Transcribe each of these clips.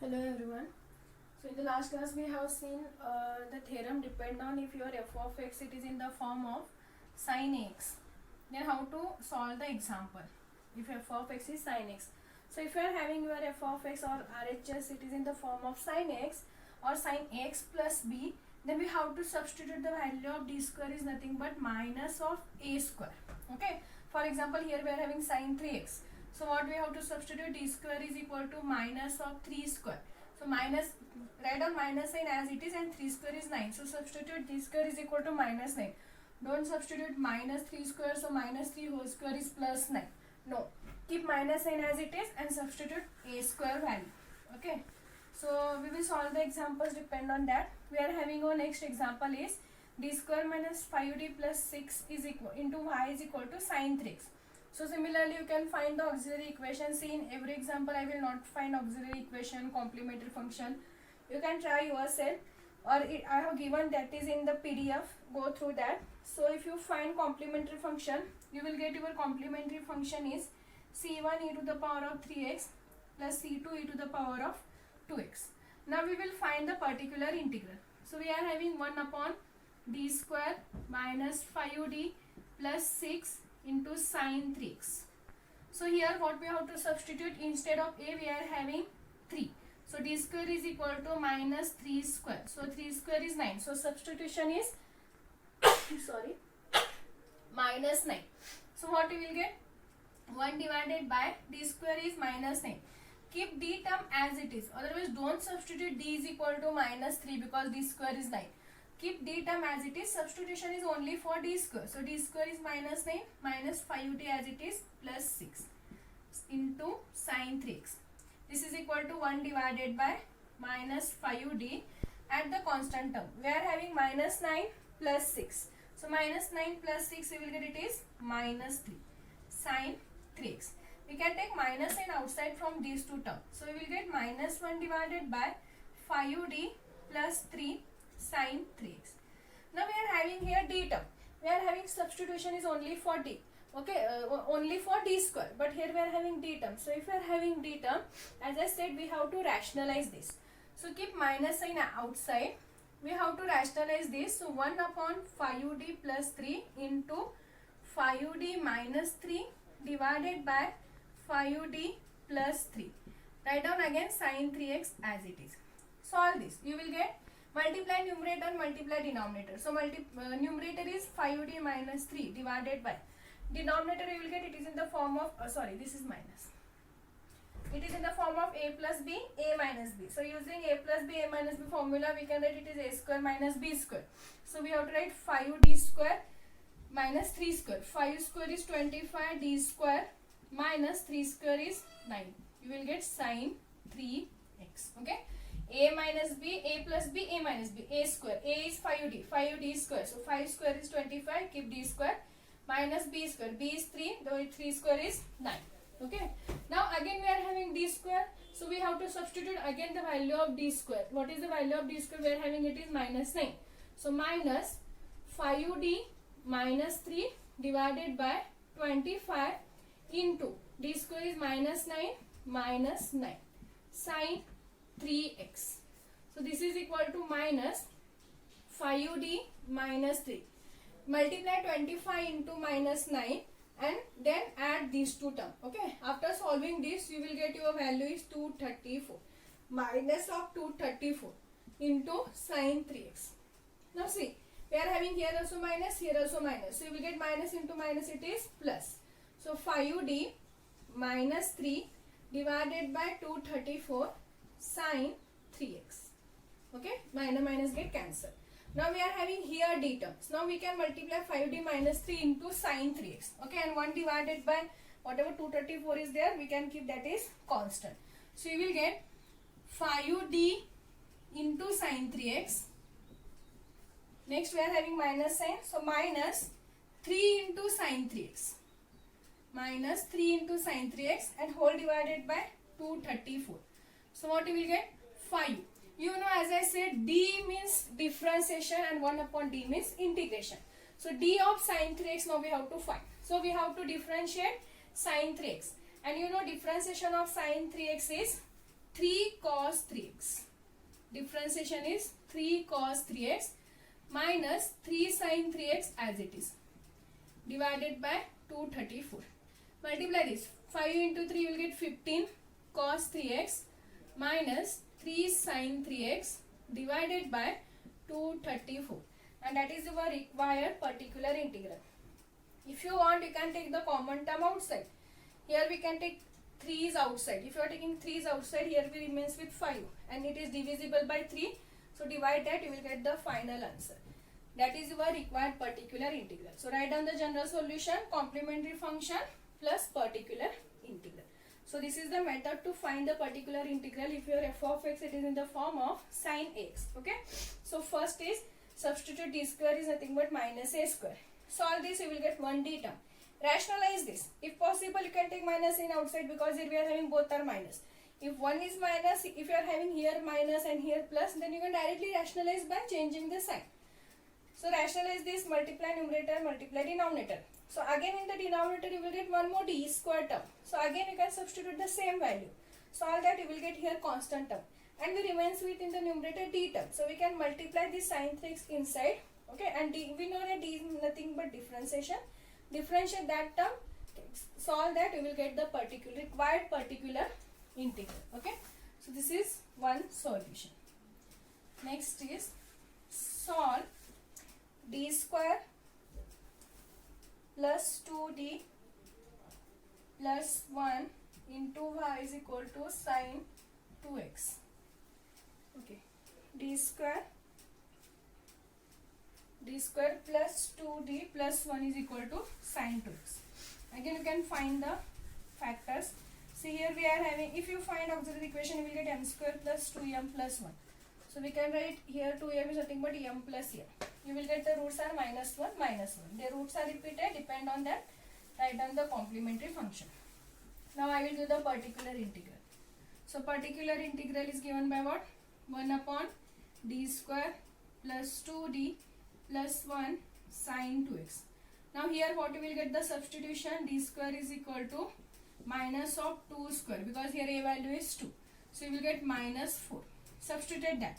Hello everyone. So in the last class we have seen the theorem depend on if your f of x it is in the form of sin x. Then how to solve the example if f of x is sin x. So if you are having your f of x or RHS it is in the form of sin x or sin x plus b, then we have to substitute the value of d square is nothing but minus of a square. Okay. For example, here we are having sin 3x. So what we have to substitute, d square is equal to minus of 3 square. So minus, write down minus sign as it is, and 3 square is 9. So substitute d square is equal to minus 9. Don't substitute minus 3 square, so minus 3 whole square is plus 9. No, keep minus sign as it is and substitute a square value. Okay. So we will solve the examples depend on that. We are having our next example is d square minus 5d plus 6 is equal into y is equal to sin 3x. So similarly you can find the auxiliary equation. See, in every example I will not find auxiliary equation, complementary function. You can try yourself, or I have given that is in the PDF. Go through that. So if you find complementary function, you will get your complementary function is c1 e to the power of 3x plus c2 e to the power of 2x. Now we will find the particular integral. So we are having 1 upon d square minus 5d plus 6 into sin 3x. So here what we have to substitute, instead of a we are having 3. So d square is equal to minus 3 square. So 3 square is 9. So substitution is sorry, minus 9. So what we will get? 1 divided by d square is minus 9. Keep d term as it is. Otherwise don't substitute d is equal to minus 3 because d square is 9. Keep d term as it is. Substitution is only for d square. So d square is minus 9 minus 5d as it is plus 6 into sin 3x. This is equal to 1 divided by minus 5d at the constant term. We are having minus 9 plus 6. So minus 9 plus 6 we will get it is minus 3 sin 3x. We can take minus sign outside from these two terms. So we will get minus 1 divided by 5d plus 3 sin 3x. Now we are having here d term. We are having substitution is only for d. Okay, only for d square. But here we are having d term. So if we are having d term, as I said, we have to rationalize this. So keep minus sign outside. We have to rationalize this. So 1 upon 5d plus 3 into 5d minus 3 divided by 5d plus 3. Write down again sin 3x as it is. Solve this. You will get multiply numerator, multiply denominator. So numerator is 5d minus 3 divided by denominator you will get it is in the form of this is minus. It is in the form of a plus b, a minus b. So using a plus b, a minus b formula we can write it is a square minus b square. So we have to write 5d square minus 3 square. 5 square is 25, d square minus 3 square is 9. You will get sin 3x. Okay. A minus b, a plus b, a minus b, a square. A is 5d, 5d square. So 5 square is 25, keep d square minus b square. B is 3, though 3 square is 9. Okay. Now again we are having d square. So we have to substitute again the value of d square. What is the value of d square? We are having it is minus 9. So minus 5d minus 3 divided by 25 into d square is minus 9 minus 9 sin 3x. So this is equal to minus 5d minus 3. Multiply 25 into minus 9 and then add these two terms. Okay. After solving this, you will get your value is 234. Minus of 234 into sin 3x. Now see, we are having here also minus, here also minus. So you will get minus into minus, it is plus. So 5d minus 3 divided by 234 sin 3x. Okay, minus get cancelled. Now we are having here d terms. Now we can multiply 5d minus 3 into sin 3x. Okay, and 1 divided by whatever 234 is there, we can keep that is constant. So you will get 5d into sin 3x. Next we are having minus sign. So minus 3 into sin 3x. Minus 3 into sin 3x and whole divided by 234. So what you will get? 5. You know, as I said, d means differentiation and 1 upon d means integration. So d of sin 3x now we have to find. So we have to differentiate sin 3x. And you know differentiation of sin 3x is 3 cos 3x. Differentiation is 3 cos 3x minus 3 sin 3x as it is, divided by 234. Multiply this. 5 into 3 will get 15 cos 3x minus 3 sin 3x divided by 234. And that is our required particular integral. If you want, you can take the common term outside. Here we can take 3 is outside. If you are taking 3 is outside, here we remains with 5 and it is divisible by 3. So divide that, you will get the final answer. That is your required particular integral. So write down the general solution, complementary function plus particular integral. So this is the method to find the particular integral if your f of x it is in the form of sin x. Okay. So first is substitute d square is nothing but minus a square. Solve this, you will get 1d term. Rationalize this. If possible, you can take minus in outside because here we are having both are minus. If one is minus, if you are having here minus and here plus, then you can directly rationalize by changing the sign. So rationalize this, multiply numerator, multiply denominator. So again in the denominator you will get one more d square term. So again you can substitute the same value. Solve that, you will get here constant term. And we remains with in the numerator d term. So we can multiply this sin 3x inside. Okay, and d, we know that d is nothing but differentiation. Differentiate that term, solve that, you will get the particular required particular integral. Okay, so this is one solution. Next is solve d square plus 2d plus 1 into y is equal to sin 2x. Okay, d square plus 2d plus 1 is equal to sin 2x. Again you can find the factors. See here we are having, if you find auxiliary equation you will get m square plus 2m plus 1. So we can write here 2m is nothing but m plus m. You will get the roots are minus 1, minus 1. The roots are repeated, depend on that. Write down the complementary function. Now I will do the particular integral. So particular integral is given by what? 1 upon d square plus 2d plus 1 sin 2x. Now here what you will get the substitution, d square is equal to minus of 2 square because here a value is 2. So you will get minus 4. Substitute that.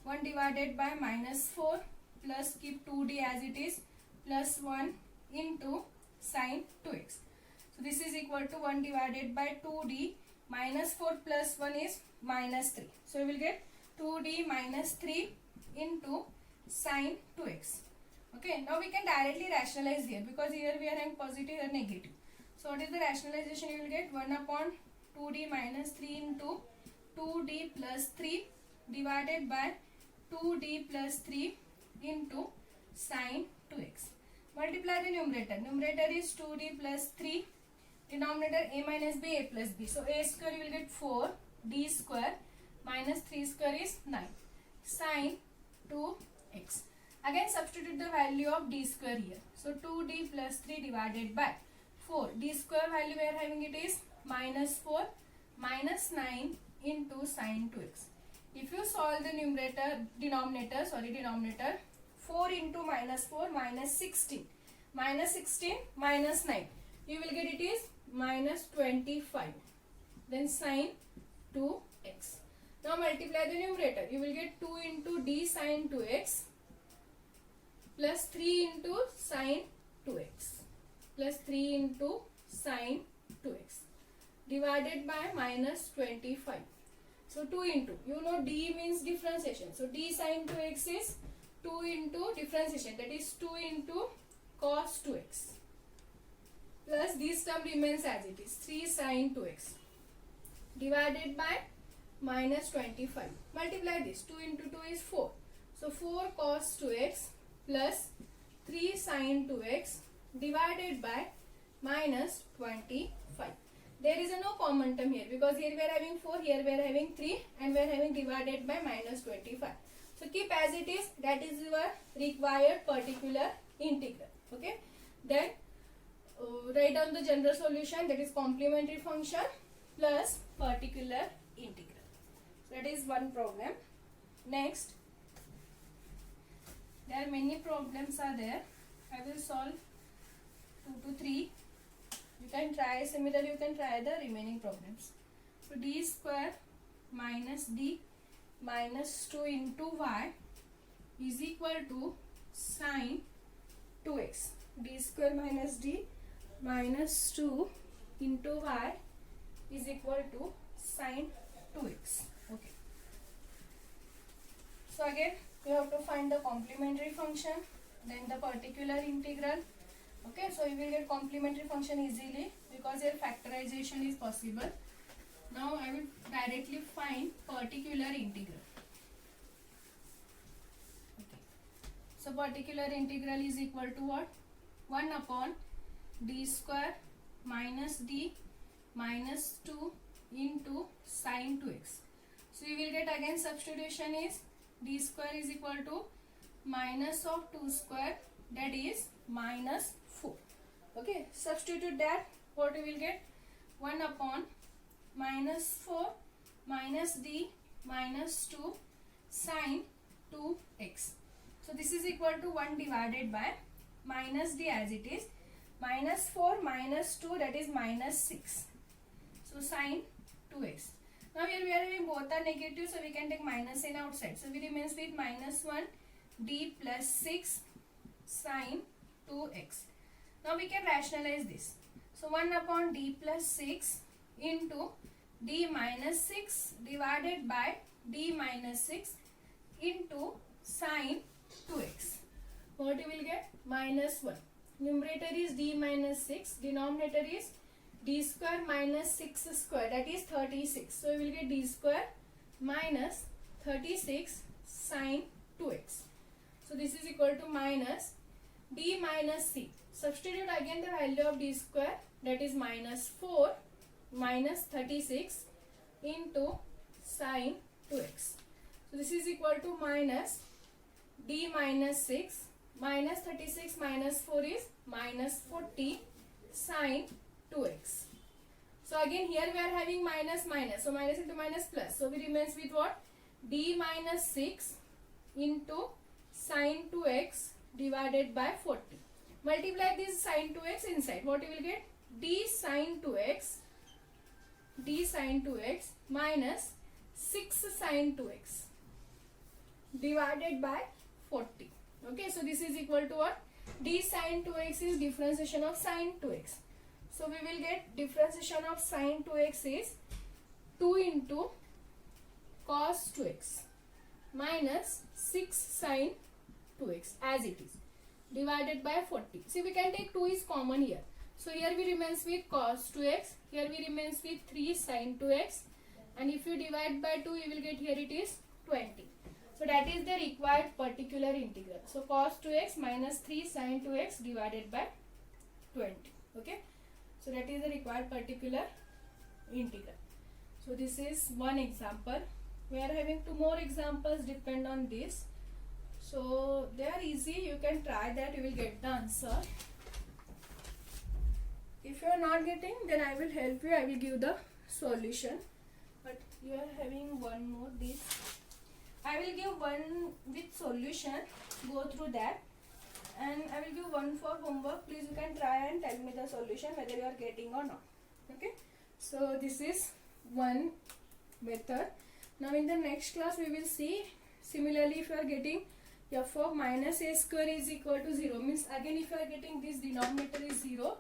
1 divided by minus 4 plus keep 2d as it is plus 1 into sin 2x. So this is equal to 1 divided by 2d minus 4 plus 1 is minus 3. So you will get 2d minus 3 into sin 2x. Okay, now we can directly rationalize here because here we are having positive and negative. So what is the rationalization? You will get 1 upon 2d minus 3 into 2d plus 3 divided by 2d plus 3 into sin 2x. Multiply the numerator. Numerator is 2d plus 3. Denominator a minus b, a plus b. So a square you will get 4, d square minus 3 square is 9. Sin 2x. Again substitute the value of d square here. So 2d plus 3 divided by 4. D square value we are having it is minus 4 minus 9 into sin 2x. If you solve the denominator, 4 into minus 4 minus 16. Minus 16 minus 9. You will get it is minus 25. Then sin 2x. Now multiply the numerator. You will get 2 into d sin 2x plus 3 into sin 2x plus 3 into sin 2x divided by minus 25. So 2 into, you know d means differentiation. So d sin 2x is 2 into differentiation, that is 2 into cos 2x plus this term remains as it is 3 sin 2x divided by minus 25. Multiply this, 2 into 2 is 4. So 4 cos 2x plus 3 sin 2x divided by minus 25. There is a no common term here because here we are having 4, here we are having 3 and we are having divided by minus 25. So keep as it is, that is your required particular integral. Okay. Then write down the general solution, that is complementary function plus particular integral. So that is one problem. Next, there are many problems are there. I will solve 2 to 3. You can try, similarly you can try the remaining problems. So d square minus d minus 2 into y is equal to sine 2x. D square minus d minus 2 into y is equal to sine 2x. Okay. So again you have to find the complementary function, then the particular integral. Okay, so you will get complementary function easily because your factorization is possible. Now I will directly find particular integral. Okay. So particular integral is equal to what? 1 upon d square minus d minus 2 into sine 2x. So you will get again substitution is d square is equal to minus of 2 square, that is minus 4. Okay, substitute that, what you will get? 1 upon minus 4 minus d minus 2 sine 2x. So this is equal to 1 divided by minus d as it is, minus 4 minus 2, that is minus 6. So sine 2x. Now here we are having both are negative, so we can take minus in outside. So we remains with minus 1 d plus 6 sine 2x. Now we can rationalize this. So 1 upon d plus 6 into d minus 6 divided by d minus 6 into sine 2x. What you will get? Minus 1. Numerator is d minus 6, denominator is d square minus 6 square, that is 36. So we will get d square minus 36 sine 2x. So this is equal to minus d minus c. Substitute again the value of d square, that is minus 4 minus 36 into sine 2x. So this is equal to minus d minus 6 minus 36 minus 4 is minus 40 sine 2x. So again here we are having minus minus, so minus into minus plus. So we remains with what? D minus 6 into sine 2x divided by 40. Multiply this sine 2x inside. What you will get? D sine 2x minus 6 sine 2x divided by 40. Okay, so this is equal to what? D sine 2x is differentiation of sine 2x. So we will get differentiation of sine 2x is 2 into cos 2x minus 6 sine 2x as it is divided by 40. See, we can take 2 is common here. So here we remains with cos 2x, here we remains with 3 sine 2x, and if you divide by 2 you will get here it is 20. So that is the required particular integral. So cos 2x minus 3 sine 2x divided by 20. Okay. So that is the required particular integral. So this is one example. We are having 2 more examples depend on this. So they are easy. You can try that. You will get the answer. If you are not getting, then I will help you. I will give the solution. But you are having one more this. I will give one with solution. Go through that. And I will give one for homework. Please you can try and tell me the solution whether you are getting or not. Okay. So this is one method. Now in the next class we will see similarly if you are getting f of minus a square is equal to 0, means again if you are getting this denominator is 0,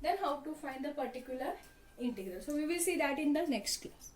then how to find the particular integral. So we will see that in the next class.